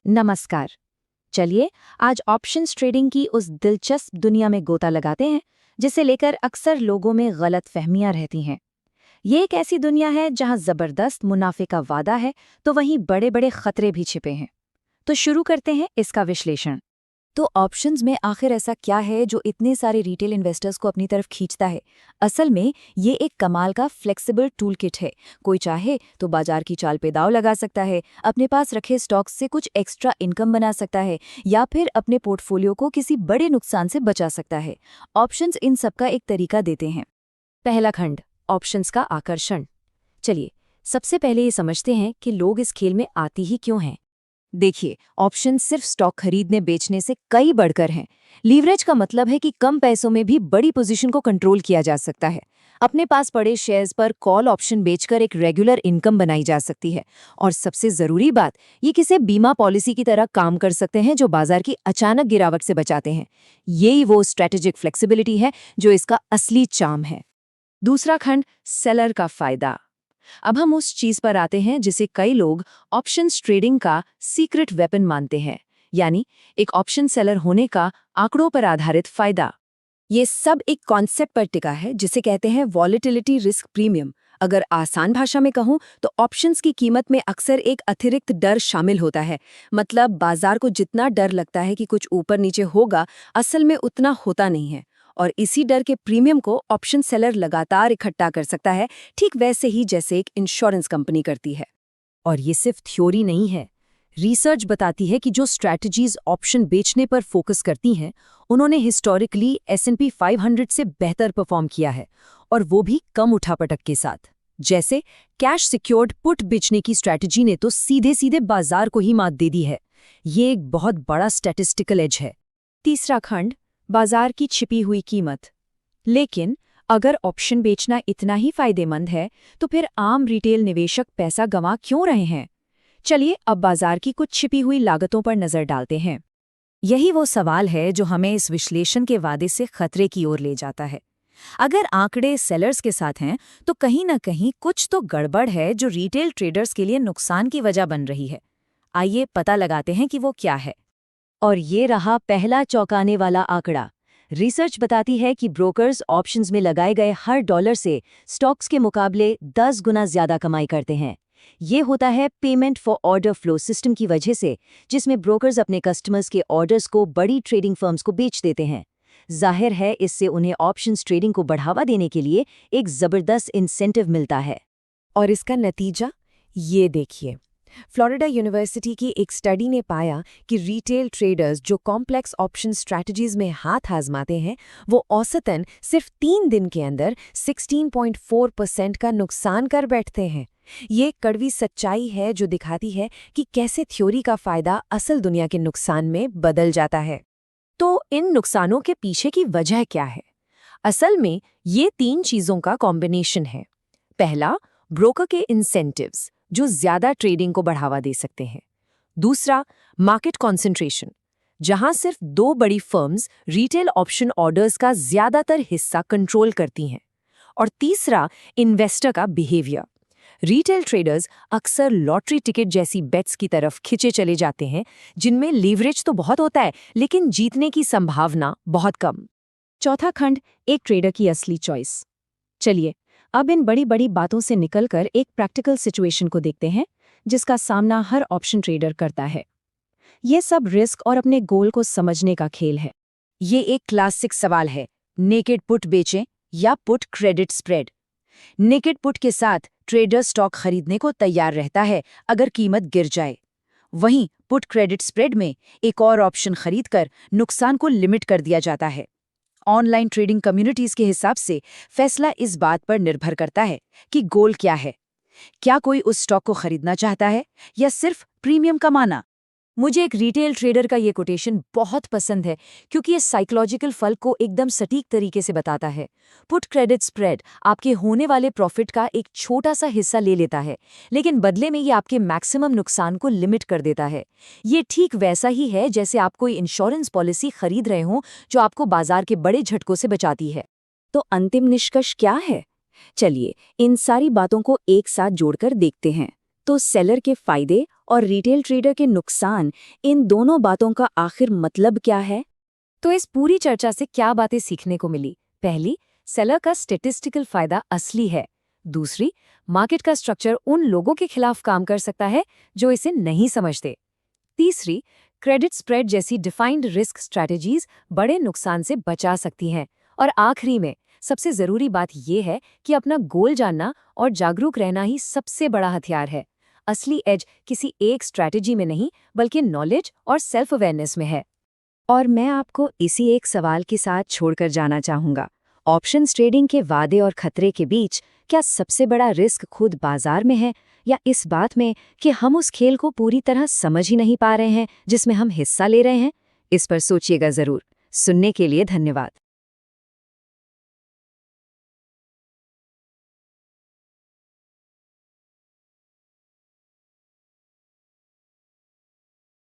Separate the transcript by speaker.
Speaker 1: नमस्कार। चलिए आज ऑप्शंस ट्रेडिंग की उस दिलचस्प दुनिया में गोता लगाते हैं जिसे लेकर अक्सर लोगों में गलत फहमियां रहती हैं। ये एक ऐसी दुनिया है जहां जबरदस्त मुनाफे का वादा है तो वहीं बड़े बड़े खतरे भी छिपे हैं। तो शुरू करते हैं इसका विश्लेषण। तो ऑप्शंस में आखिर ऐसा क्या है जो इतने सारे रिटेल इन्वेस्टर्स को अपनी तरफ खींचता है? असल में ये एक कमाल का फ्लेक्सिबल टूल किट है। कोई चाहे तो बाजार की चाल पे दांव लगा सकता है, अपने पास रखे स्टॉक्स से कुछ एक्स्ट्रा इनकम बना सकता है या फिर अपने पोर्टफोलियो को किसी बड़े नुकसान से बचा सकता है। ऑप्शंस इन सबका एक तरीका देते हैं। पहला खंड, ऑप्शंस का आकर्षण। चलिए सबसे पहले ये समझते हैं कि लोग इस खेल में आती ही क्यों हैं। देखिए, ऑप्शन सिर्फ स्टॉक खरीदने बेचने से कई बढ़कर हैं। लीवरेज का मतलब है कि कम पैसों में भी बड़ी पोजीशन को कंट्रोल किया जा सकता है। अपने पास पड़े शेयर्स पर कॉल ऑप्शन बेचकर एक रेगुलर इनकम बनाई जा सकती है। और सबसे जरूरी बात, ये किसी बीमा पॉलिसी की तरह काम कर सकते हैं जो बाजार की अचानक गिरावट से बचाते हैं। यही वो स्ट्रेटेजिक फ्लेक्सिबिलिटी है जो इसका असली चार्म है। दूसरा खंड, सेलर का फायदा। अब हम उस चीज पर आते हैं जिसे कई लोग ऑप्शंस ट्रेडिंग का सीक्रेट वेपन मानते हैं, यानी एक ऑप्शन सेलर होने का आंकड़ों पर आधारित फायदा। ये सब एक कॉन्सेप्ट पर टिका है जिसे कहते हैं वॉलेटिलिटी रिस्क प्रीमियम। अगर आसान भाषा में कहूं तो ऑप्शंस की कीमत में अक्सर एक अतिरिक्त डर शामिल होता है। मतलब बाजार को जितना डर लगता है कि कुछ ऊपर नीचे होगा, असल में उतना होता नहीं है। और इसी डर के प्रीमियम को ऑप्शन सेलर लगातार इकट्ठा कर सकता है, ठीक वैसे ही जैसे एक इंश्योरेंस कंपनी करती है। और ये सिर्फ थ्योरी नहीं है। रिसर्च बताती है कि जो स्ट्रैटेजीज ऑप्शन बेचने पर फोकस करती हैं, उन्होंने हिस्टोरिकली S&P 500 से बेहतर परफॉर्म किया है, और वो भी कम उठापटक के साथ। जैसे कैश सिक्योर्ड पुट बेचने की स्ट्रैटेजी ने तो सीधे सीधे बाजार को ही मात दे दी है। ये एक बहुत बड़ा स्टैटिस्टिकल एज है। तीसरा खंड, बाजार की छिपी हुई कीमत। लेकिन अगर ऑप्शन बेचना इतना ही फायदेमंद है तो फिर आम रिटेल निवेशक पैसा गंवा क्यों रहे हैं? चलिए अब बाजार की कुछ छिपी हुई लागतों पर नजर डालते हैं। यही वो सवाल है जो हमें इस विश्लेषण के वादे से खतरे की ओर ले जाता है। अगर आंकड़े सेलर्स के साथ हैं तो कहीं न कहीं कुछ तो गड़बड़ है जो रिटेल ट्रेडर्स के लिए नुकसान की वजह बन रही है। आइए पता लगाते हैं कि वो क्या है। और ये रहा पहला चौंकाने वाला आंकड़ा। रिसर्च बताती है कि ब्रोकर्स ऑप्शंस में लगाए गए हर डॉलर से स्टॉक्स के मुकाबले 10 गुना ज्यादा कमाई करते हैं। ये होता है payment for order flow system की वजह से, जिसमें ब्रोकर्स अपने कस्टमर्स के ऑर्डर्स को बड़ी ट्रेडिंग फर्म्स को बेच देते हैं। जाहिर है इससे उन्हें ऑप्शंस ट्रेडिंग को बढ़ावा देने के लिए एक जबरदस्त इंसेंटिव मिलता है। और इसका नतीजा ये देखिए। फ्लोरिडा यूनिवर्सिटी की एक स्टडी ने पाया कि रिटेल ट्रेडर्स जो कॉम्प्लेक्स ऑप्शन स्ट्रैटेजीज में हाथ आजमाते हैं, वो औसतन सिर्फ 3 दिन के अंदर 16.4% का नुकसान कर बैठते हैं। ये कड़वी सच्चाई है जो दिखाती है कि कैसे थ्योरी का फायदा असल दुनिया के नुकसान में बदल जाता है। तो इन नुकसानों के पीछे की वजह क्या है? असल में ये 3 चीजों का कॉम्बिनेशन है। पहला, ब्रोकर के इंसेंटिव्स जो ज्यादा ट्रेडिंग को बढ़ावा दे सकते हैं। दूसरा, मार्केट कॉन्सेंट्रेशन, जहां सिर्फ 2 बड़ी फर्म्स रिटेल ऑप्शन ऑर्डर्स का ज्यादातर हिस्सा कंट्रोल करती हैं। और तीसरा, इन्वेस्टर का बिहेवियर। रिटेल ट्रेडर्स अक्सर लॉटरी टिकट जैसी बेट्स की तरफ खिंचे चले जाते हैं, जिनमें लीवरेज तो बहुत होता है लेकिन जीतने की संभावना बहुत कम। चौथा खंड, एक ट्रेडर की असली चॉइस। चलिए अब इन बड़ी बड़ी बातों से निकलकर एक प्रैक्टिकल सिचुएशन को देखते हैं जिसका सामना हर ऑप्शन ट्रेडर करता है। ये सब रिस्क और अपने गोल को समझने का खेल है। ये एक क्लासिक सवाल है, नेकेड पुट बेचें या put credit spread. Naked put के साथ ट्रेडर स्टॉक खरीदने को तैयार रहता है अगर कीमत गिर जाए। वहीं पुट क्रेडिट स्प्रेड में एक और ऑप्शन खरीदकर नुकसान को लिमिट कर दिया जाता है। ऑनलाइन ट्रेडिंग कम्युनिटीज के हिसाब से फैसला इस बात पर निर्भर करता है कि गोल क्या है। क्या कोई उस स्टॉक को खरीदना चाहता है या सिर्फ प्रीमियम कमाना? मुझे एक रिटेल ट्रेडर का ये कोटेशन बहुत पसंद है क्योंकि ये साइकोलॉजिकल फल को एकदम सटीक तरीके से बताता है। पुट क्रेडिट स्प्रेड आपके होने वाले प्रॉफिट का एक छोटा सा हिस्सा ले लेता है, लेकिन बदले में ये आपके मैक्सिमम नुकसान को लिमिट कर देता है। ये ठीक वैसा ही है जैसे आप कोई इंश्योरेंस पॉलिसी खरीद रहे हों जो आपको बाजार के बड़े झटकों से बचाती है। तो अंतिम निष्कर्ष क्या है? चलिए इन सारी बातों को एक साथ जोड़कर देखते हैं। तो सेलर के फायदे और रिटेल ट्रेडर के नुकसान, इन दोनों बातों का आखिर मतलब क्या है? तो इस पूरी चर्चा से क्या बातें सीखने को मिली? पहली, सेलर का स्टैटिस्टिकल फायदा असली है। दूसरी, मार्केट का स्ट्रक्चर उन लोगों के खिलाफ काम कर सकता है जो इसे नहीं समझते। तीसरी, क्रेडिट स्प्रेड जैसी डिफाइंड रिस्क स्ट्रैटेजीज बड़े नुकसान से बचा सकती हैं। और आखिरी में सबसे जरूरी बात यह है कि अपना गोल जानना और जागरूक रहना ही सबसे बड़ा हथियार है। असली एज किसी एक स्ट्रैटेजी में नहीं, बल्कि नॉलेज और सेल्फ अवेयरनेस में है। और मैं आपको इसी एक सवाल के साथ छोड़कर जाना चाहूंगा। ऑप्शंस ट्रेडिंग के वादे और खतरे के बीच क्या सबसे बड़ा रिस्क खुद बाजार में है, या इस बात में कि हम उस खेल को पूरी तरह समझ ही नहीं पा रहे हैं जिसमें हम हिस्सा ले रहे हैं? इस पर सोचिएगा जरूर। सुनने के लिए धन्यवाद।